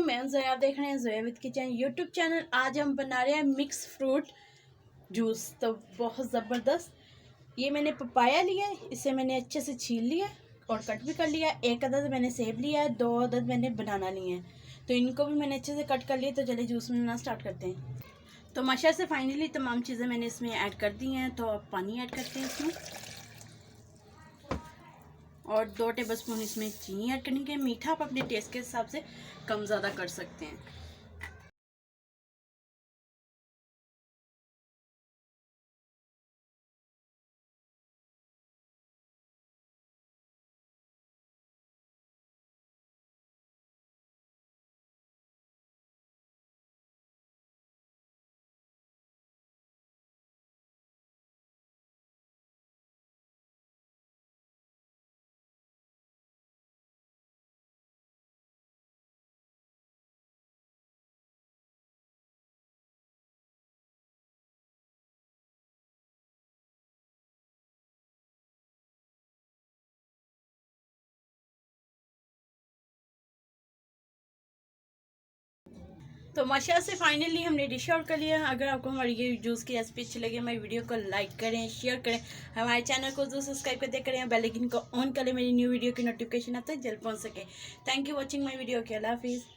मैं हूं जोया, आप देख रहे हैं Zoya with kitchen YouTube channel. आज हम बना रहे हैं मिक्स फ्रूट जूस। तो बहुत ज़बरदस्त। ये मैंने पपाया लिया है, इसे मैंने अच्छे से छील लिया और कट भी कर लिया। एक अदद मैंने सेब लिया है, 2 अदद मैंने बनाना लिए हैं, तो इनको भी मैंने अच्छे से कट कर लिया। तो चलिए जूस बनाना स्टार्ट करते हैं। तो माशा से फाइनली तमाम चीज़ें मैंने इसमें ऐड कर दी हैं। तो अब पानी ऐड करते हैं इसमें, और 2 टेबलस्पून इसमें चीनी ऐड करनी है। मीठा आप अपने टेस्ट के हिसाब से कम ज़्यादा कर सकते हैं। तो माशा से फाइनली हमने डिश आउट कर लिया। अगर आपको हमारी ये जूस की रेसिपी अच्छी लगे, हमारी वीडियो को लाइक करें, शेयर करें, हमारे चैनल को जो सब्सक्राइब करते करें, बेल आइकन को ऑन करें, मेरी न्यू वीडियो की नोटिफिकेशन आप तक जल्द पहुंच सके। Thank you watching my video. के अल्लाह हाफिज़।